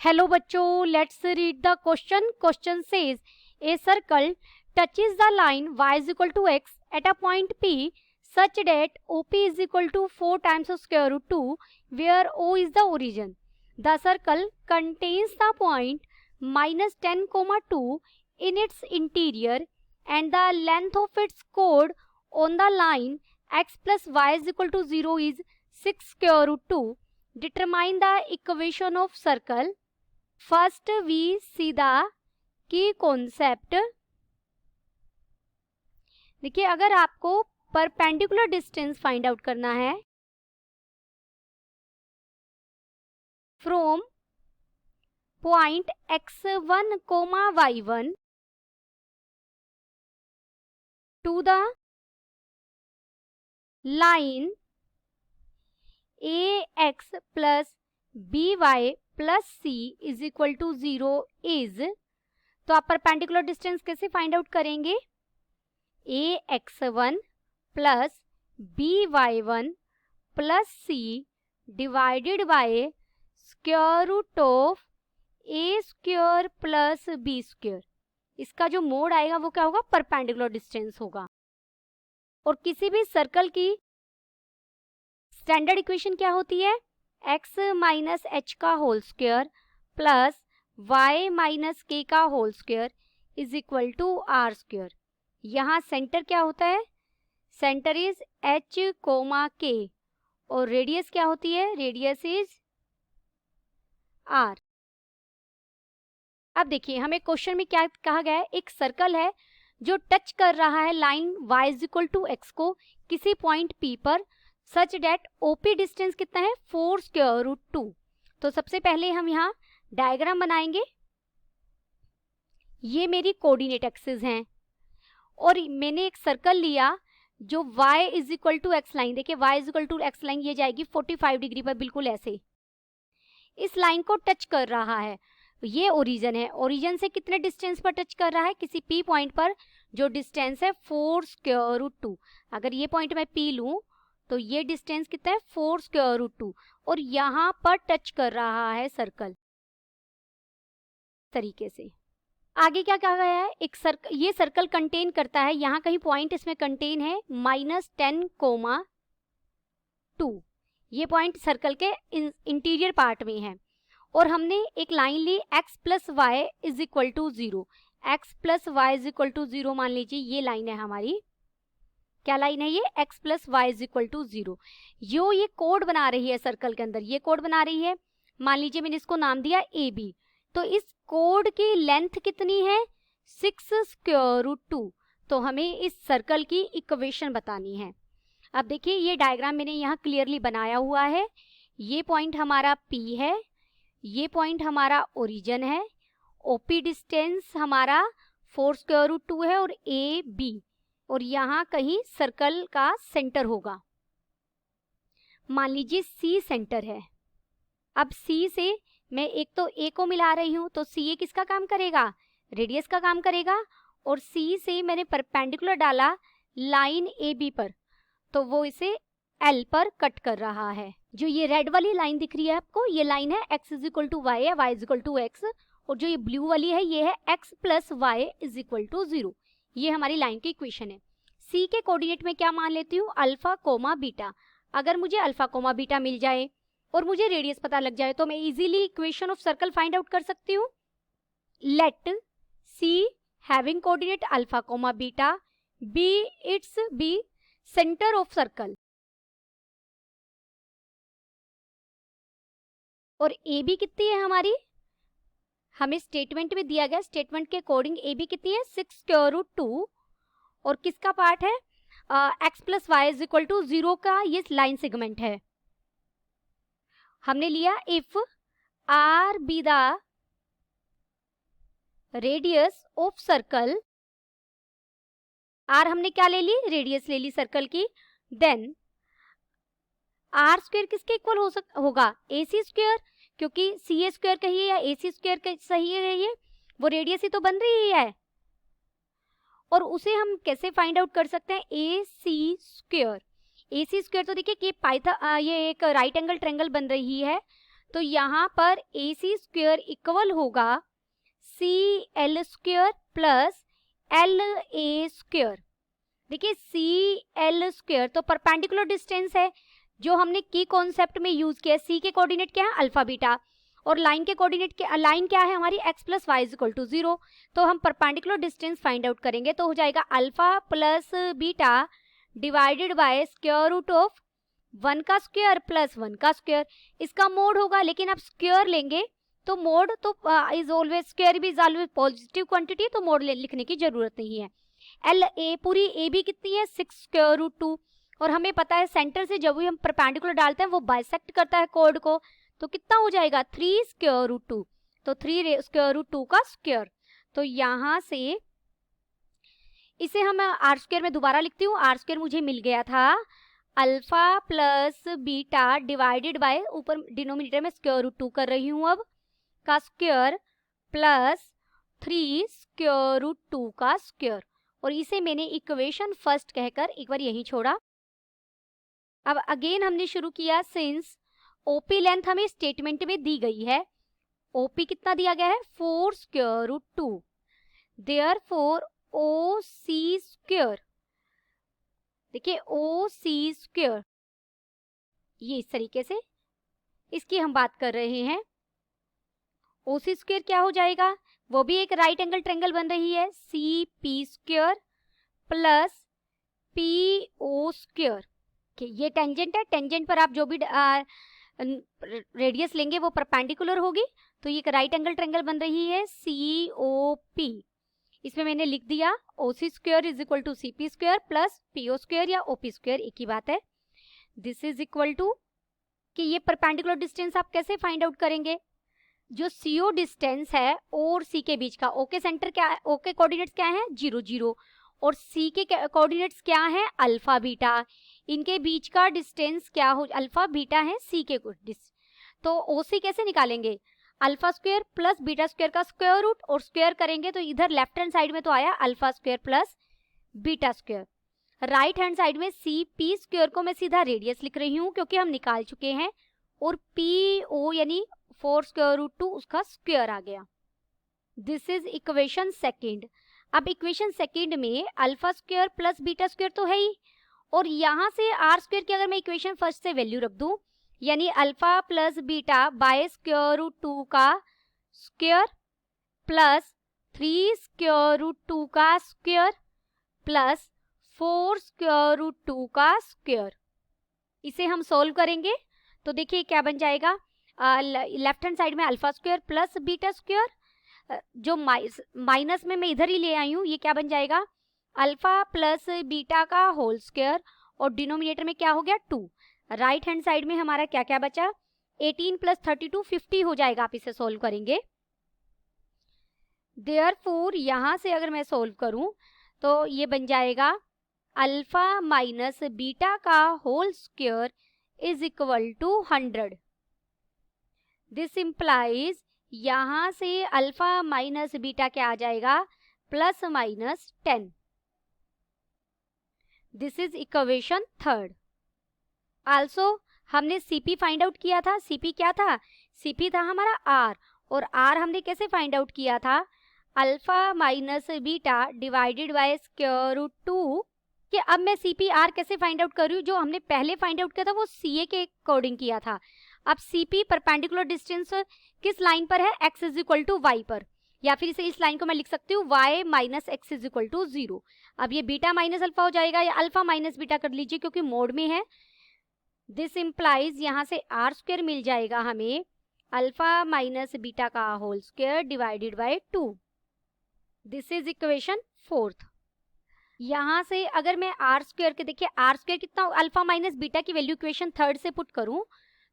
Hello बच्चों, let's read the question. Question says a circle touches the line y is equal to x at a point P such that OP is equal to 4 times the square root 2 where O is the origin. The circle contains the point minus 10, 2 in its interior and the length of its chord on the line x plus y is equal to 0 is 6 square root 2. Determine the equation of circle. First we see the key concept. देखिए, अगर आपको perpendicular distance find out करना है from point x1, y1 to the line ax plus by plus c is equal to 0 is, तो आप perpendicular distance कैसे find out करेंगे? ax1 plus by1 plus c divided by square root of a square plus b square. इसका जो mode आएगा वो क्या होगा? परपेंडिकुलर डिस्टेंस होगा. और किसी भी सर्कल की स्टैंडर्ड इक्वेशन क्या होती है? x माइनस h का whole square plus y minus k का whole square is equal to r square. यहाँ सेंटर क्या होता है? सेंटर इज h, k और रेडियस क्या होती है? Radius is r. अब देखिए, हमें क्वेश्चन में क्या कहा गया है? एक सर्कल है जो टच कर रहा है line y is equal to x को किसी पॉइंट P पर सच डेट OP डिस्टेंस कितना है? 4 स्क्वायर रूट 2. तो सबसे पहले हम यहाँ डायग्राम बनाएंगे. ये मेरी कोऑर्डिनेट एक्सिस हैं और मैंने एक सर्कल लिया जो y is equal to x line, देखिए y is equal to x line ये जाएगी 45 डिग्री पर, बिल्कुल ऐसे इस लाइन को टच कर रहा है. ये ओरिजिन है. ओरिजिन से कितने डिस्टेंस पर टच कर रहा है? किसी P पॉइंट पर जो डिस्टेंस है 4 स्क्वायर रूट 2. अगर ये पॉइंट मैं P लूं तो ये डिस्टेंस कितना है? 4 स्क्वायर रूट 2. और यहाँ पर टच कर रहा है सर्कल तरीके से. आगे क्या कहा गया है? एक ये सर्कल कंटेन करता है, यहाँ कहीं पॉइंट इसमें कंटेन है -10, 2. ये पॉइंट सर्कल के इंटीरियर पार्ट में है. और हमने एक लाइन ली x plus y is equal to 0. x plus y is equal to 0 मान लीजिए ये लाइन है हमारी. क्या लाइन है ये? x plus y is equal to 0. ये कोड बना रही है सर्कल के अंदर, ये कोड बना रही है. मान लीजिए मैंने इसको नाम दिया AB. तो इस कोड की लेंथ कितनी है? 6 स्क्वायर रूट 2. तो हमें इस सर्कल की इक्वेशन बतानी है. अब देखिए, ये डायग्राम मैंने यहाँ क्लियरली बनाया हुआ है. ये पॉइंट हमारा P है, ये पॉइंट हमारा ओरिजिन है, OP डिस्टेंस हमारा 4 स्क्वायर रूट 2 है और AB, और यहाँ कहीं सर्कल का सेंटर होगा. मान लीजिए C सेंटर है. अब C से मैं एक तो A को मिला रही हूं, तो CA किसका काम करेगा? रेडियस का काम करेगा. और C से मैंने परपेंडिकुलर डाला लाइन AB पर, तो वो इसे L पर कट कर रहा है. जो ये रेड वाली लाइन दिख रही है आपको, ये लाइन है x is equal to y है, y is equal to x. और जो ये ब्लू वाली है ये है x plus y is equal to 0. ये हमारी लाइन की इक्वेशन है. C के कोऑर्डिनेट में क्या मान लेती हूँ? Alpha comma beta. अगर मुझे अल्फा कोमा बीटा मिल जाए और मुझे रेडियस पता लग जाए तो मैं easily equation of circle find out कर सकती हूँ. Let C having coordinate alpha comma beta be centre of circle. और AB कितनी है हमारी? हमें स्टेटमेंट में दिया गया, स्टेटमेंट के अकॉर्डिंग AB कितनी है? 6 स्क्वायर रूट 2. और किसका पार्ट है? x plus y is equal to 0 का ये लाइन सेगमेंट है. हमने लिया if r be the radius of circle. r हमने क्या ले ली? रेडियस ले ली सर्कल की. देन r स्क्वायर किसके इक्वल होगा? AC स्क्वायर, क्योंकि CA स्क्वायर कहिए या AC स्क्वायर सही है, ये वो रेडियस ही तो बन रही है. और उसे हम कैसे फाइंड आउट कर सकते हैं? AC square. AC स्क्वायर तो देखिए कि ये एक राइट एंगल ट्रायंगल बन रही है, तो यहाँ पर AC स्क्वायर इक्वल होगा CL square plus LA square. देखिए CL स्क्वायर तो परपेंडिकुलर डिस्टेंस है जो हमने की कॉन्सेप्ट में यूज किया। C के कोऑर्डिनेट क्या है, अल्फा बीटा, और लाइन के कोऑर्डिनेट क्या, लाइन क्या है हमारी, x plus y is equal to 0। तो हम परपेंडिकुलर डिस्टेंस फाइंड आउट करेंगे, तो हो जाएगा alpha plus beta divided by square root of 1 का स्क्वायर प्लस 1 का स्क्वायर। इसका मोड होगा, लेकिन आप स्क्वायर लेंगे तो मोड तो इज ऑलवेज, स्क्वायर भी इज ऑलवेज पॉजिटिव क्वांटिटी, तो मोड लिखने की जरूरत नहीं है। एल ए पूरी ए भी कितनी है, 6 स्क्वायर रूट 2, और हमें पता है सेंटर से जब भी हम परपेंडिकुलर डालते हैं वो बाइसेक्ट करता है कोड को, तो कितना हो जाएगा 3 स्क्वायर रूट 2, तो 3 स्क्वायर रूट 2 का स्क्वायर। तो यहाँ से इसे हम आर स्क्वायर में दोबारा लिखती हूँ। आर स्क्वायर मुझे मिल गया था alpha plus beta divided bye, ऊपर डिनोमिनेटर में स्क्वायर रूट 2 कर रही हूँ अब, का स्क्वायर प्लस 3 स्क्वायर रूट 2 का स्क्वायर, और इसे मैंने इक्वेशन फर्स्ट कहकर एक बार यहीं छोड़ा। अब अगेन हमने शुरू किया, सिंस ओपी लेंथ हमें स्टेटमेंट में दी गई है, ओपी कितना दिया गया है 4 square root 2, therefore OC square, देखिए OC स्क्वायर, ये इस तरीके से इसकी हम बात कर रहे हैं। OC स्क्वायर क्या हो जाएगा, वो भी एक राइट एंगल ट्रायंगल बन रही है, CP square plus PO square. ये टेंजेंट है, टेंजेंट पर आप जो भी रेडियस लेंगे वो परपेंडिकुलर होगी, तो ये एक राइट एंगल ट्रायंगल बन रही है COP। इसमें मैंने लिख दिया OC square is equal to CP square plus PO square या OP स्क्वायर, एक ही बात है। दिस इज इक्वल टू, कि ये परपेंडिकुलर डिस्टेंस आप कैसे फाइंड आउट करेंगे, जो CO डिस्टेंस है O और C के बीच का, O के सेंटर क्या है, O के कोऑर्डिनेट्स क्या है 0 0, और C के कोऑर्डिनेट्स क्या है अल्फा बीटा, इनके बीच का डिस्टेंस क्या हो, अल्फा बीटा है C के डिस्टेंस, तो OC कैसे निकालेंगे, alpha square plus beta square का स्क्वायर रूट, और स्क्वायर करेंगे तो इधर लेफ्ट हैंड साइड में तो आया alpha square plus beta square, right hand side में CP स्क्वायर को मैं सीधा रेडियस लिख रही हूँ क्योंकि हम निकाल चुके हैं, और PO यानी 4 स्क्वायर रूट 2 उसका स्क्वायर आ गया। This is equation second. अब इक्वेशन सेकेंड में alpha square plus beta square तो है ही, और यहाँ से आर स्क्वायर की अगर मैं इक्वेशन फर्स्ट से वैल्यू रख दूं, यानी alpha plus beta by square root 2 का स्क्वायर प्लस 3 स्क्वायर रूट 2 का स्क्वायर प्लस 4 स्क्वायर रूट 2 का स्क्वायर, इसे हम सोल्व करेंगे तो देखिए क्या बन जाएगा, लेफ्ट हैंड साइड में alpha square plus beta square, जो माइनस में मैं इधर ही ले आई हूँ, ये क्या बन जाएगा अल्फा प्लस बीटा का होल स्क्वायर, और डिनोमिनेटर में क्या हो गया 2, राइट हैंड साइड में हमारा क्या क्या बचा 18 प्लस 32 50 हो जाएगा, आप इसे सोल्व करेंगे। देयरफॉर यहाँ से अगर मैं सोल्व करूं तो ये बन जाएगा अल्फा माइनस बीटा का whole square is equal to 100। This implies यहाँ से अल्फा माइनस बीटा क्या आ जाएगा plus minus 10। This is equation third. Also हमने CP फाइंड आउट किया था, CP क्या था, CP था हमारा R, और R हमने कैसे फाइंड आउट किया था alpha minus beta divided by square root 2, कि अब मैं CP R कैसे फाइंड आउट कर रही हूँ, जो हमने पहले फाइंड आउट किया था वो CA के अकॉर्डिंग किया था। अब CP परपेंडिकुलर डिस्टेंस किस लाइन पर है, x is equal to y पर, या फिर इसे इस लाइन को मैं लिख सकती हूँ y minus x is equal to 0। अब ये बीटा माइनस अल्फा हो जाएगा, या अल्फा माइनस बीटा कर लीजिए क्योंकि मोड में है। दिस इंप्लाइज यहाँ से आर स्क्वायर मिल जाएगा हमें अल्फा माइनस बीटा का whole square divided by 2। This is equation fourth. यहाँ से अगर मैं आर स्क्वायर के, देखिए आर स्क्वायर कितना, अल्फा माइनस बीटा की वैल्यू इक्वेशन थर्ड से पुट करूं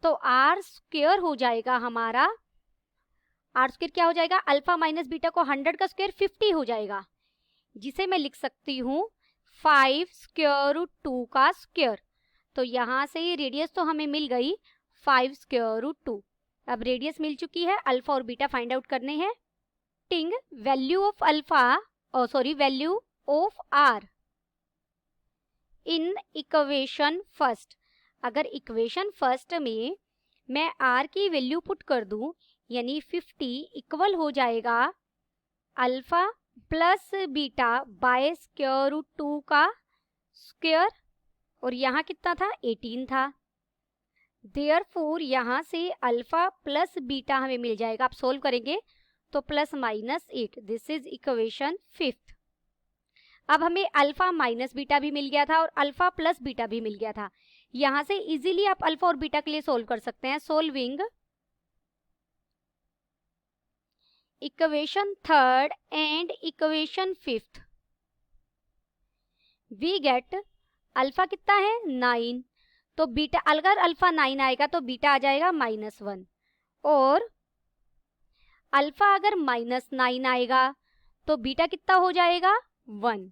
तो आर स्क्वायर हो जाएगा हमारा, आर स्क्वायर क्या हो जाएगा अल्फा माइनस बीटा को 100 का स्क्वायर 50 हो जाएगा, जिसे मैं लिख सकती हूँ 5 स्क्वायर रूट 2 का स्क्वायर। तो यहाँ से रेडियस तो हमें मिल गई 5 स्क्वायर रूट 2। अब रेडियस मिल चुकी है, अल्फा और बीटा फाइंड आउट करने हैं। टिंग value of alpha, value of r in equation first. अगर इक्वेशन फर्स्ट में मैं r की वैल्यू पुट कर दूं, यानी 50 इक्वल हो जाएगा alpha plus beta by square root 2 का स्क्वायर, और यहाँ कितना था 18 था। देयरफॉर यहाँ से अल्फा प्लस बीटा हमें मिल जाएगा, आप सोल्व करेंगे तो plus minus 8, this is equation 5th। अब हमें अल्फा माइनस बीटा भी मिल गया था और अल्फा प्लस बीटा भी मिल गया था। यहाँ से इजीली आप अल्फा और बीटा के लिए सोल्व कर सकते हैं। Solving equation 3rd and equation 5th, we get alpha कितना है 9, तो बीटा अगर अल्फा 9 आएगा तो बीटा आ जाएगा -1, और अल्फा अगर -9 आएगा तो बीटा कितना हो जाएगा 1।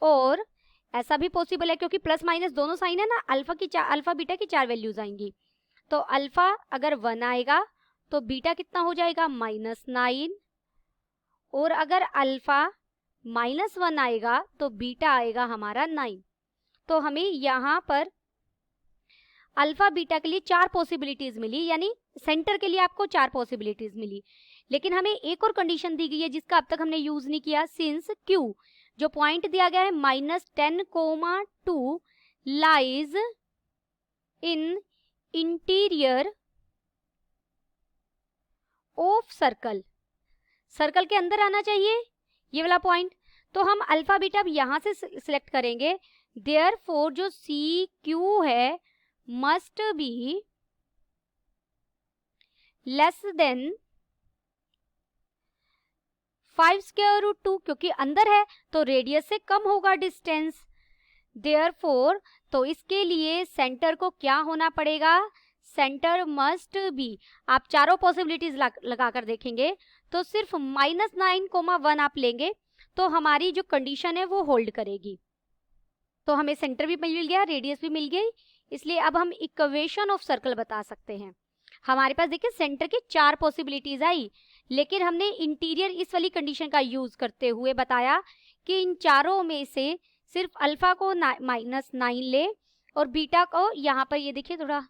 और ऐसा भी पॉसिबल है क्योंकि प्लस माइनस दोनों साइन है ना, अल्फा बीटा की 4 वैल्यूज आएंगी, तो अल्फा अगर 1 आएगा तो बीटा कितना हो जाएगा -9, और अगर अल्फा -1 आएगा तो बीटा आएगा हमारा 9। तो हमें यहाँ पर अल्फा बीटा के लिए 4 पॉसिबिलिटीज मिली, यानी सेंटर के लिए आपको 4 पॉसिबिलिटीज मिली। लेकिन हमें एक और कंडीशन दी गई है जिसका अब तक हमने यूज नहीं किया, सिंस Q जो पॉइंट दिया गया है -10,2 lies in interior of circle, circle के अंदर आना चाहिए ये वाला पॉइंट, तो हम अल्फा बीटा यहाँ से सिलेक्ट करेंगे। देयरफॉर जो CQ है must be less than 5 square root 2, क्योंकि अंदर है तो रेडियस से कम होगा डिस्टेंस। देयरफॉर तो इसके लिए सेंटर को क्या होना पड़ेगा, सेंटर मस्ट बी, आप चारों पॉसिबिलिटीज लगा कर देखेंगे तो सिर्फ -9,1 आप लेंगे तो हमारी जो कंडीशन है वो होल्ड करेगी। तो हमें सेंटर भी मिल गया, रेडियस भी मिल गई, इसलिए अब हम इक्वेशन ऑफ सर्कल बता सकते हैं। हमारे पास देखिए सेंटर की 4 पॉसिबिलिटीज आई, लेकिन हमने इंटीरियर इस वाली कंडीशन का यूज करते हुए बताया कि इन चारों में से सिर्फ अल्फा को -9 ले और बीटा को, यहाँ पर ये देखिए थोड़ा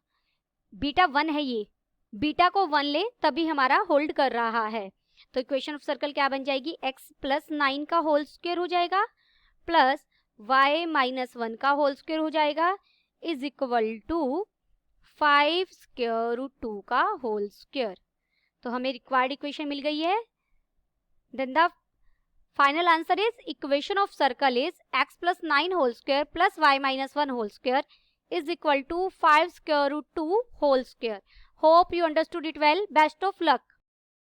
बीटा 1 है, ये बीटा को 1 ले तभी हमारा होल्ड कर रहा है। तो इक्वेशन ऑफ सर्कल क्या बन जाएगी, x + 9 का होल स्क्वायर हो जाएगा प्लस y - 1 का होल स्क्वायर हो जाएगा is equal to 5 square root 2 का होल स्क्वायर। तो हमें रिक्वायर्ड इक्वेशन मिल गई है। Then the final answer is equation of circle is x + 9 whole square plus y - 1 whole square is equal to 5 square root 2 whole square. Hope you understood it well. Best of luck.